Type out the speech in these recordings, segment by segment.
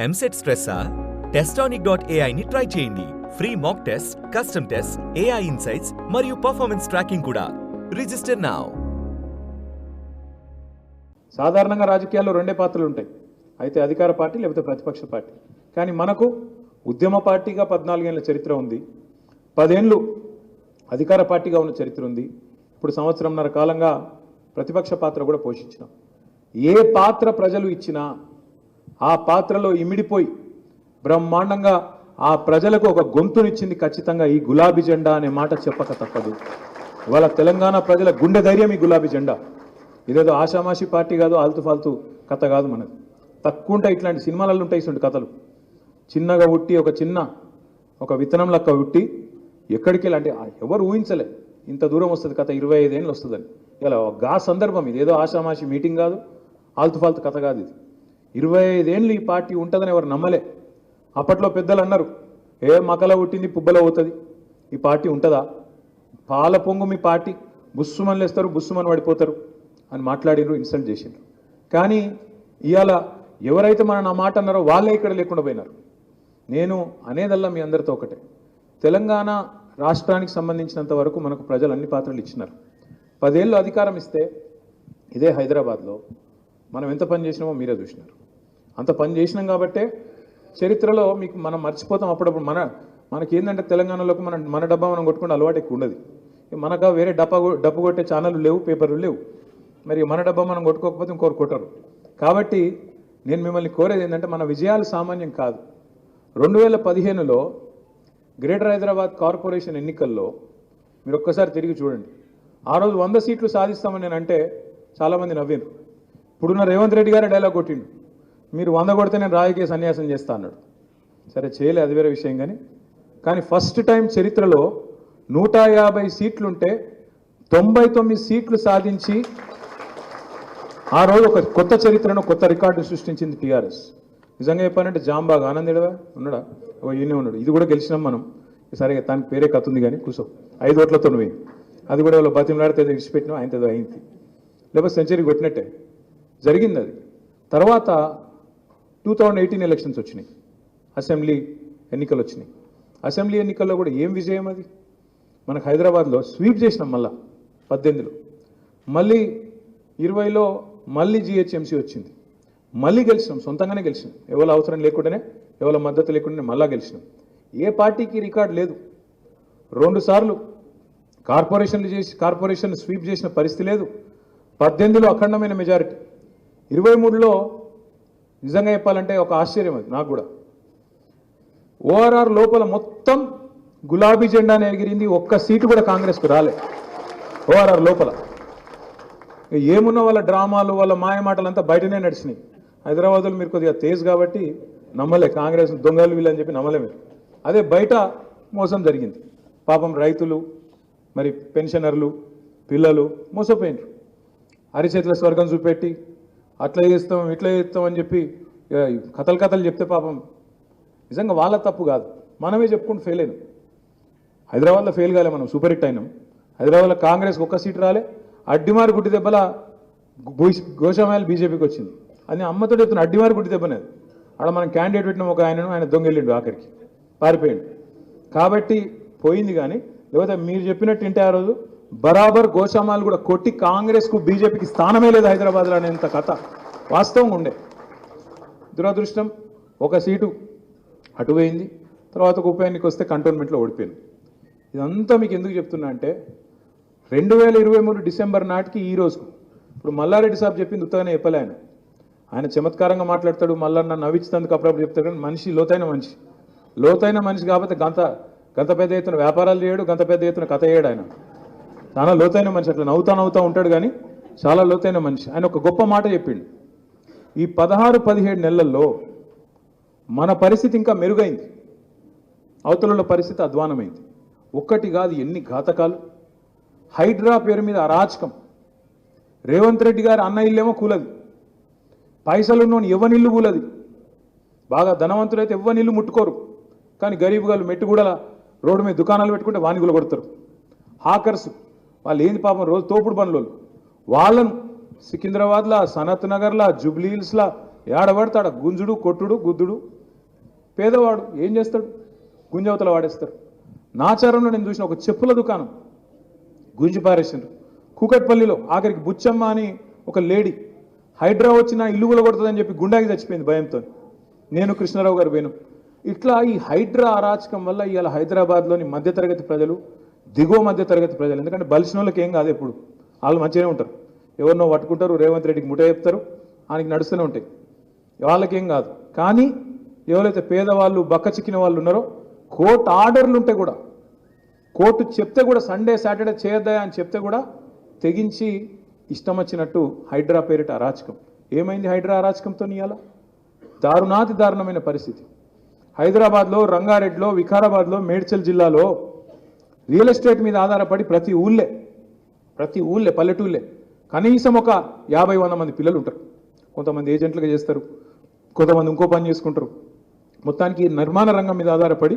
EAMCET స్ట్రెస్సా? Testonic.ai ని try చేయండి. Free mock test, custom test, AI insights మరియు పర్ఫార్మెన్స్ ట్రాకింగ్ కూడా. Register now. సాధారణంగా రాజకీయాల్లో రెండే పాత్రలు ఉంటాయి, అయితే అధికార పార్టీ లేకపోతే ప్రతిపక్ష పార్టీ. కానీ మనకు ఉద్యమ పార్టీగా 14 ఏళ్ల చరిత్ర ఉంది, 10 ఏళ్ళు అధికార పార్టీగా ఉన్న చరిత్ర ఉంది. ఇప్పుడు సంవత్సరంన్నర కాలంగా ప్రతిపక్ష పాత్ర కూడా పోషించినాం. ఏ పాత్ర ప్రజలు ఇచ్చినా ఆ పాత్రలో ఇమిడిపోయి బ్రహ్మాండంగా ఆ ప్రజలకు ఒక గొంతునిచ్చింది ఖచ్చితంగా ఈ గులాబీ జెండా అనే మాట చెప్పక తప్పదు. ఇవాళ తెలంగాణ ప్రజల గుండె ధైర్యం ఈ గులాబీ జెండా. ఇదేదో ఆషామాషి పార్టీ కాదు, ఆల్తు ఫాల్తు కథ కాదు మనది. తక్కువ ఉంటాయి ఇట్లాంటి సినిమాలలో ఉంటాయి ఇటువంటి కథలు. చిన్నగా ఉట్టి ఒక విత్తనం లెక్క ఉట్టి ఎక్కడికి వెళ్ళి ఎవరు ఊహించలే ఇంత దూరం వస్తుంది కథ, 25 ఏళ్ళు వస్తుందని. ఇలా గా సందర్భం ఇది, ఏదో ఆషామాషి మీటింగ్ కాదు, ఆల్తు ఫాల్తు కథ కాదు ఇది. 25 ఏళ్ళు ఈ పార్టీ ఉంటుందని ఎవరు నమ్మలే. అప్పట్లో పెద్దలు అన్నారు, ఏ మకల పుట్టింది పుబ్బలో అవుతుంది, ఈ పార్టీ ఉంటుందా, పాల పొంగు మీ పార్టీ, బుస్సుమని లేస్తారు బుస్సుమని పడిపోతారు అని మాట్లాడినరు, ఇన్సల్ట్ చేసిండ్రు. కానీ ఇవాళ ఎవరైతే మన మాట అన్నారో వాళ్ళే ఇక్కడ లేకుండా పోయినారు. నేను అనేదల్లా మీ అందరితో ఒకటే, తెలంగాణ రాష్ట్రానికి సంబంధించినంత వరకు మనకు ప్రజలు అన్ని పాత్రలు ఇచ్చినారు. 10 ఏళ్ళు అధికారం ఇస్తే ఇదే హైదరాబాద్లో మనం ఎంత పని చేసినామో మీరే చూసినారు. అంత పని చేసినాం కాబట్టే చరిత్రలో మీకు మనం మర్చిపోతాం అప్పుడప్పుడు. మనకేందంటే తెలంగాణలోకి మన డబ్బా మనం కొట్టుకుంటే అలవాటు ఎక్కువ ఉండదు. మనకు వేరే డప్పు కొట్టే ఛానళ్ళు లేవు, పేపర్లు లేవు. మరి మన డబ్బా మనం కొట్టుకోకపోతే ఇంకోరు కొట్టరు. కాబట్టి నేను మిమ్మల్ని కోరేది ఏంటంటే, మన విజయాలు సామాన్యం కాదు. 2015లో గ్రేటర్ హైదరాబాద్ కార్పొరేషన్ ఎన్నికల్లో మీరు ఒక్కసారి తిరిగి చూడండి. ఆ రోజు 100 సీట్లు సాధిస్తామని నేను అంటే చాలామంది నవ్వారు. ఇప్పుడున్న రేవంత్ రెడ్డి గారే డైలాగ్ కొట్టిండు, మీరు 100 కొడితే నేను రాజకీయ సన్యాసం చేస్తా అన్నాడు. సరే చేయలే, అది వేరే విషయం. కానీ ఫస్ట్ టైం చరిత్రలో 150 సీట్లుంటే 99 సీట్లు సాధించి ఆ రోజు ఒక కొత్త చరిత్రను, కొత్త రికార్డు సృష్టించింది టీఆర్ఎస్. నిజంగా చెప్పానంటే జాంబాగ్ ఆనందేడవా ఉన్నాడా, ఈయనే ఉన్నాడు. ఇది కూడా గెలిచినాం మనం. సరే దానికి పేరే కథ ఉంది, కానీ కూర్చో 5 ఓట్లతో నువ్వు అది కూడా వాళ్ళు బతిమలాడితే విడిచిపెట్టినావు, ఆయనతో అయింది. లేకపోతే సెంచరీ కొట్టినట్టే జరిగింది అది. తర్వాత 2018 ఎలక్షన్స్ వచ్చినాయి, అసెంబ్లీ ఎన్నికలు వచ్చినాయి. అసెంబ్లీ ఎన్నికల్లో కూడా ఏం విజయం అది. మనకు హైదరాబాద్లో స్వీప్ చేసినాం, మళ్ళా 18లో, మళ్ళీ 20లో మళ్ళీ GHMC వచ్చింది, మళ్ళీ గెలిచినాం, సొంతంగానే గెలిచినాం. ఎవరి అవసరం లేకుండానే, ఎవరి మద్దతు లేకుండానే మళ్ళా గెలిచినాం. ఏ పార్టీకి రికార్డు లేదు. 2 సార్లు కార్పొరేషన్ స్వీప్ చేసిన పరిస్థితి లేదు. 18లో అఖండమైన మెజారిటీ, 23లో నిజంగా చెప్పాలంటే ఒక ఆశ్చర్యం అది నాకు కూడా. ORR లోపల మొత్తం గులాబీ జెండానే ఎగిరింది, ఒక్క సీటు కూడా కాంగ్రెస్కు రాలే ORR లోపల. ఏమున్న వాళ్ళ డ్రామాలు, వాళ్ళ మాయమాటలు అంతా బయటనే నడిచినాయి. హైదరాబాద్లో మీరు కొద్దిగా తేజ్ కాబట్టి నమ్మలే, కాంగ్రెస్ దొంగలు వీళ్ళని చెప్పి నమ్మలే మీరు. అదే బయట మోసం జరిగింది. పాపం రైతులు, మరి పెన్షనర్లు, పిల్లలు మోసపోయినారు. అరిచేతుల స్వర్గం చూపెట్టి అట్లా చేస్తాం ఇట్లా చేస్తాం అని చెప్పి కథలు చెప్తే పాపం నిజంగా వాళ్ళ తప్పు కాదు, మనమే చెప్పుకుంటూ ఫెయిల్ అయినాం. హైదరాబాద్లో ఫెయిల్ కాలే, మనం సూపర్ హిట్ అయినాం. హైదరాబాద్లో కాంగ్రెస్కి ఒక్క సీటు రాలే, అడ్డిమారి గుడ్డి దెబ్బల గోషామాయలు బీజేపీకి వచ్చింది. అది అమ్మతో చెప్తున్న అడ్డిమారి గుడ్డి దెబ్బనేది. అక్కడ మనం క్యాండిడేట్ పెట్టినాం, ఒక ఆయన దొంగెళ్ళిండు, ఆఖరికి పారిపోయిండు. కాబట్టి పోయింది. కానీ లేకపోతే మీరు చెప్పినట్టు ఇంటే ఆ రోజు బరాబర్ గోషామాలు కూడా కొట్టి కాంగ్రెస్కు బీజేపీకి స్థానమే లేదు హైదరాబాద్లో అనేంత కథ వాస్తవంగా ఉండే. దురదృష్టం, ఒక సీటు అటు పోయింది. తర్వాత ఉప ఎన్నిక వస్తే కంటోన్మెంట్లో ఓడిపోయింది. ఇదంతా మీకు ఎందుకు చెప్తున్నా అంటే, 2023 డిసెంబర్ నాటికి ఈ రోజుకు, ఇప్పుడు మల్లారెడ్డి సాబ్ చెప్పింది ఉత్తగానే చెప్పలే. ఆయన చమత్కారంగా మాట్లాడతాడు, మల్లన్న నవ్వించినందుకు అప్పుడప్పుడు చెప్తాడు. కానీ మనిషి లోతైన మనిషి కాబట్టి గంత పెద్ద ఎత్తున వ్యాపారాలు చేయడు, గంత పెద్ద ఎత్తున కథ చేయడు. ఆయన చాలా లోతైన మనిషి, అట్లా నవ్వుతా ఉంటాడు, కానీ చాలా లోతైన మనిషి. ఆయన ఒక గొప్ప మాట చెప్పిండు, ఈ 16-17 నెలల్లో మన పరిస్థితి ఇంకా మెరుగైంది, అవతల పరిస్థితి అధ్వానమైంది. ఒక్కటి కాదు, ఎన్ని ఘాతకాలు. హైడ్రా పేరు మీద అరాచకం. రేవంత్ రెడ్డి గారు అన్న ఇల్లేమో కూలది, పైసలున్నోని ఎవ్వనిల్లు కూలది. బాగా ధనవంతులైతే ఎవ్వనిల్లు ముట్టుకోరు, కానీ గరీబ్ గారు మెట్టుగూడల రోడ్డు మీద దుకాణాలు పెట్టుకుంటే వాణిగులు కొడతారు. హాకర్స్ వాళ్ళు ఏంది పాపం, రోజు తోపుడు పనులు వాళ్ళను సికింద్రాబాద్లో, సనత్ నగర్లో, జూబ్లీ హిల్స్లో ఏడబడతాడు గుంజుడు కొట్టుడు గుద్దుడు. పేదవాడు ఏం చేస్తాడు? గుంజవతల వాడేస్తారు. నాచారంలో నేను చూసిన ఒక చెప్పుల దుకాణం గుంజి పారేసిండ్రు. కూకట్పల్లిలో ఆఖరికి బుచ్చమ్మ అని ఒక లేడీ హైడ్రా వచ్చిన ఇల్లు కూడా కొడుతుందని చెప్పి గుండాకి చచ్చిపోయింది భయంతో. నేను కృష్ణారావు గారు పోయినాం. ఇట్లా ఈ హైడ్రా అరాచకం వల్ల ఇవాళ హైదరాబాద్లోని మధ్యతరగతి ప్రజలు, దిగువ మధ్యతరగతి ప్రజలు, ఎందుకంటే బలిసిన వాళ్ళకి ఏం కాదు, ఎప్పుడు వాళ్ళు మంచిగానే ఉంటారు. ఎవరినో పట్టుకుంటారు, రేవంత్ రెడ్డికి ముఠ చెప్తారు, ఆయనకి నడుస్తూనే ఉంటాయి, వాళ్ళకేం కాదు. కానీ ఎవరైతే పేదవాళ్ళు బక్క చిక్కిన వాళ్ళు ఉన్నారో కోర్టు ఆర్డర్లు ఉంటే కూడా, కోర్టు చెప్తే కూడా సండే సాటర్డే చేయొద్దా అని చెప్తే కూడా తెగించి ఇష్టం వచ్చినట్టు హైడ్రా పేరిట అరాచకం. ఏమైంది హైడ్రా అరాచకంతో? ఇవాళ దారుణాతి దారుణమైన పరిస్థితి. హైదరాబాద్లో, రంగారెడ్డిలో, వికారాబాద్లో, మేడ్చల్ జిల్లాలో రియల్ ఎస్టేట్ మీద ఆధారపడి ప్రతి ఊళ్ళే పల్లెటూళ్ళే కనీసం ఒక 50-100 మంది పిల్లలు ఉంటారు. కొంతమంది ఏజెంట్లుగా చేస్తారు, కొంతమంది ఇంకో పని చేసుకుంటారు. మొత్తానికి నిర్మాణ రంగం మీద ఆధారపడి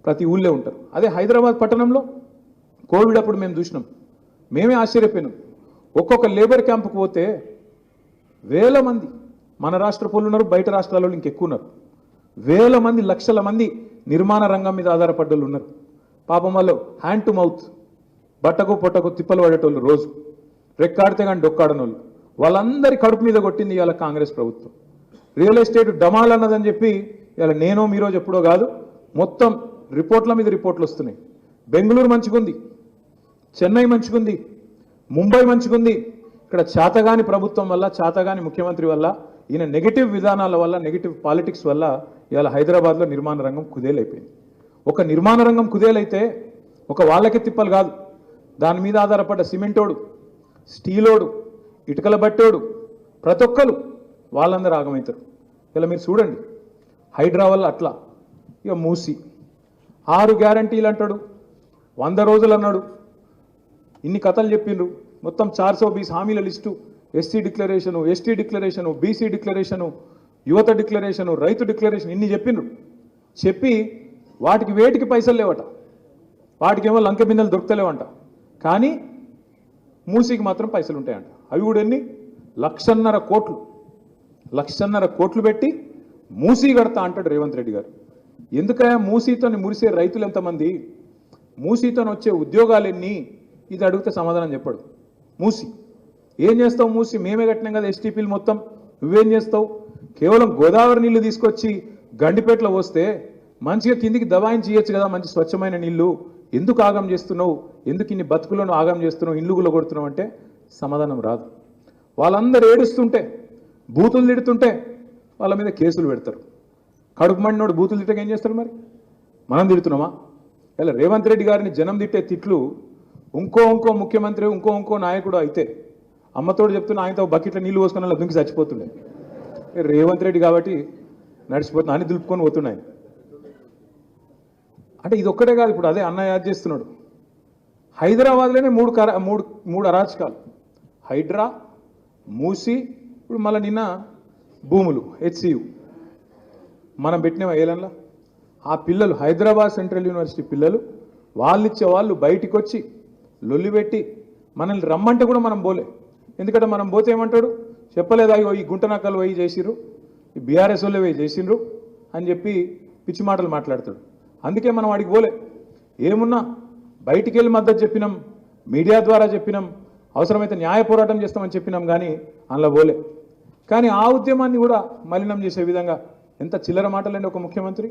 ప్రతి ఊళ్ళే ఉంటారు. అదే హైదరాబాద్ పట్టణంలో కోవిడ్ అప్పుడు మేము చూసినాం, మేమే ఆశ్చర్యపోయినాం. ఒక్కొక్క లేబర్ క్యాంపుకు పోతే వేల మంది మన రాష్ట్ర పౌరులు ఉన్నారు, బయట రాష్ట్రాల్లో ఇంకెక్కువ ఉన్నారు. వేల మంది, లక్షల మంది నిర్మాణ రంగం మీద ఆధారపడ్డోళ్ళు ఉన్నారు. పాపం వాళ్ళు హ్యాండ్ టు మౌత్, బట్టకు పొట్టకు తిప్పలు పడేటోళ్ళు, రోజు రెక్కాడితే కానీ డొక్కాడనోళ్ళు, వాళ్ళందరి కడుపు మీద కొట్టింది ఇవాళ కాంగ్రెస్ ప్రభుత్వం. రియల్ ఎస్టేట్ డమాల్ అన్నదని చెప్పి ఇవాళ నేనో మీరోజు ఎప్పుడో కాదు, మొత్తం రిపోర్ట్ల మీద రిపోర్ట్లు వస్తున్నాయి. బెంగళూరు మంచిగుంది, చెన్నై మంచిగుంది, ముంబై మంచిగుంది. ఇక్కడ చాతగాని ప్రభుత్వం వల్ల, చాతగాని ముఖ్యమంత్రి వల్ల, ఈయన నెగిటివ్ విధానాల వల్ల, నెగిటివ్ పాలిటిక్స్ వల్ల ఇవాళ హైదరాబాద్లో నిర్మాణ రంగం కుదేలైపోయింది. ఒక నిర్మాణ రంగం కుదేలైతే ఒక వాళ్ళకే తిప్పలు కాదు, దాని మీద ఆధారపడ్డ సిమెంటోడు, స్టీలోడు, ఇటుకల బట్టోడు, ప్రతి ఒక్కరు వాళ్ళందరూ ఆగమవుతారు. ఇలా మీరు చూడండి హైడ్రా వల్ల అట్లా. ఇక మూసి 6 గ్యారంటీలు అంటాడు, 100 రోజులు అన్నాడు, ఇన్ని కథలు చెప్పిండ్రు. మొత్తం 420 హామీల list, SC declaration, ST declaration, BC declaration, యువత డిక్లరేషను, రైతు డిక్లరేషన్, ఇన్ని చెప్పిండ్రు. చెప్పి వాటికి వేటికి పైసలు లేవట, వాటికేమో లంక బిందెలు దొరుకుతలేవంట. కానీ మూసీకి మాత్రం పైసలు ఉంటాయంట. అవి కూడా ఎన్ని? 1,50,000 కోట్లు పెట్టి మూసీ కడతా అంటాడు రేవంత్ రెడ్డి గారు. ఎందుకయ్యా మూసీతో మురిసే రైతులు ఎంతమంది, మూసీతో వచ్చే ఉద్యోగాలు ఎన్ని, ఇది అడిగితే సమాధానం చెప్పాడు. మూసి ఏం చేస్తావు? మూసి మేమే కట్టినాం కదా ఎస్టీపీలు మొత్తం, నువ్వేం చేస్తావు? కేవలం గోదావరి నీళ్లు తీసుకొచ్చి గండిపేటలో వస్తే మంచిగా కిందికి దబాయించి ఇయ్యొచ్చు కదా, మంచి స్వచ్ఛమైన నీళ్లు, ఎందుకు ఆగం చేస్తున్నావు, ఎందుకు ఇన్ని బతుకులను ఆగం చేస్తున్నావు, ఇల్లు గుల్ల కొడుతున్నావు అంటే సమాధానం రాదు. వాళ్ళందరూ ఏడుస్తుంటే, బూతులు తిడుతుంటే వాళ్ళ మీద కేసులు పెడతారు. కడుపు మండినోడు బూతులు తిట్టక ఏం చేస్తారు? మరి మనం తిడుతున్నామా? ఇలా రేవంత్ రెడ్డి గారిని జనం తిట్టే తిట్లు ఇంకో ముఖ్యమంత్రి, ఇంకో నాయకుడు అయితే అమ్మతోడు చెప్తున్నా, ఆయనతో బకెట్లో నీళ్ళు పోసుకుని అలా దుంకి చచ్చిపోతుండే. రేవంత్ రెడ్డి కాబట్టి నడిచిపోతున్నా అని దులుపుకొని పోతున్నాయి. అంటే ఇది ఒక్కటే కాదు, ఇప్పుడు అదే అన్న యాద్ చేస్తున్నాడు. హైదరాబాద్లోనే మూడు అరాచకాలు, హైడ్రా, మూసి, ఇప్పుడు మళ్ళీ నిన్న భూములు, హెచ్సియు మనం పెట్టిన ఏలన్లా. ఆ పిల్లలు హైదరాబాద్ సెంట్రల్ యూనివర్సిటీ పిల్లలు, వాళ్ళిచ్చే వాళ్ళు బయటికి వచ్చి లొల్లి పెట్టి మనల్ని రమ్మంటే కూడా మనం పోలే. ఎందుకంటే మనం పోతే ఏమంటాడు, చెప్పలేదా ఈ గుంటనక్కలు పోయి చేసిర్రు, ఈ బీఆర్ఎస్ వాళ్ళే పోయి చేసిండ్రు అని చెప్పి పిచ్చి మాటలు మాట్లాడతాడు. అందుకే మనం వాడికి పోలే. ఏమున్నా బయటికి వెళ్ళి మద్దతు చెప్పినాం, మీడియా ద్వారా చెప్పినాం, అవసరమైతే న్యాయ పోరాటం చేస్తామని చెప్పినాం, కానీ అందులో పోలే. కానీ ఆ ఉద్యమాన్ని కూడా మలినం చేసే విధంగా ఎంత చిల్లర మాటలండి ఒక ముఖ్యమంత్రి.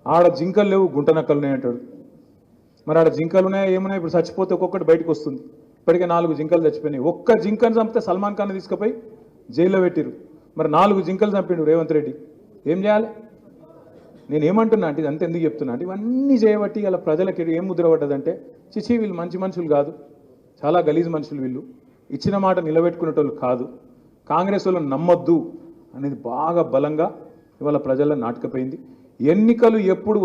ఆడ జింకలు లేవు, గుంటనక్కలు ఉన్నాయి అంటాడు. మరి ఆడ జింకలు ఉన్నాయా ఏమున్నాయి? ఇప్పుడు చచ్చిపోతే ఒక్కొక్కటి బయటకు వస్తుంది. ఇప్పటికే 4 జింకలు చచ్చిపోయినాయి. ఒక్క జింకను చంపితే సల్మాన్ ఖాన్ తీసుకుపోయి జైల్లో పెట్టిరు. మరి 4 జింకలు చంపిండు రేవంత్ రెడ్డి, ఏం చేయాలి? నేనేమంటున్నా అంటే ఇదంతా ఎందుకు చెప్తున్నా అంటే, ఇవన్నీ చేయబట్టి అలా ప్రజలకి ఏం ముద్ర పడ్డదంటే, చిచి వీళ్ళు మంచి మనుషులు కాదు, చాలా గలీజ్ మనుషులు, వీళ్ళు ఇచ్చిన మాట నిలబెట్టుకునేటోళ్ళు కాదు, కాంగ్రెస్ వాళ్ళని నమ్మొద్దు అనేది బాగా బలంగా ఇవాళ ప్రజల్లో నాటకపోయింది. ఎన్నికలు ఎప్పుడు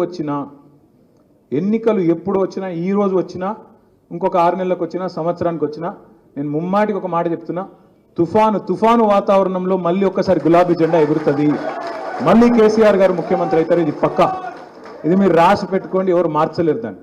వచ్చినా, ఈ రోజు వచ్చినా, ఇంకొక 6 నెలలకు వచ్చినా, సంవత్సరానికి వచ్చినా, నేను ముమ్మాటికి ఒక మాట చెప్తున్నా, తుఫాను వాతావరణంలో మళ్ళీ ఒక్కసారి గులాబీ జెండా ఎగురుతుంది, మళ్ళీ కేసీఆర్ గారు ముఖ్యమంత్రి అవుతారు. ఇది పక్కా, ఇది మీరు రాసి పెట్టుకోండి, ఎవరు మార్చలేరు దాన్ని.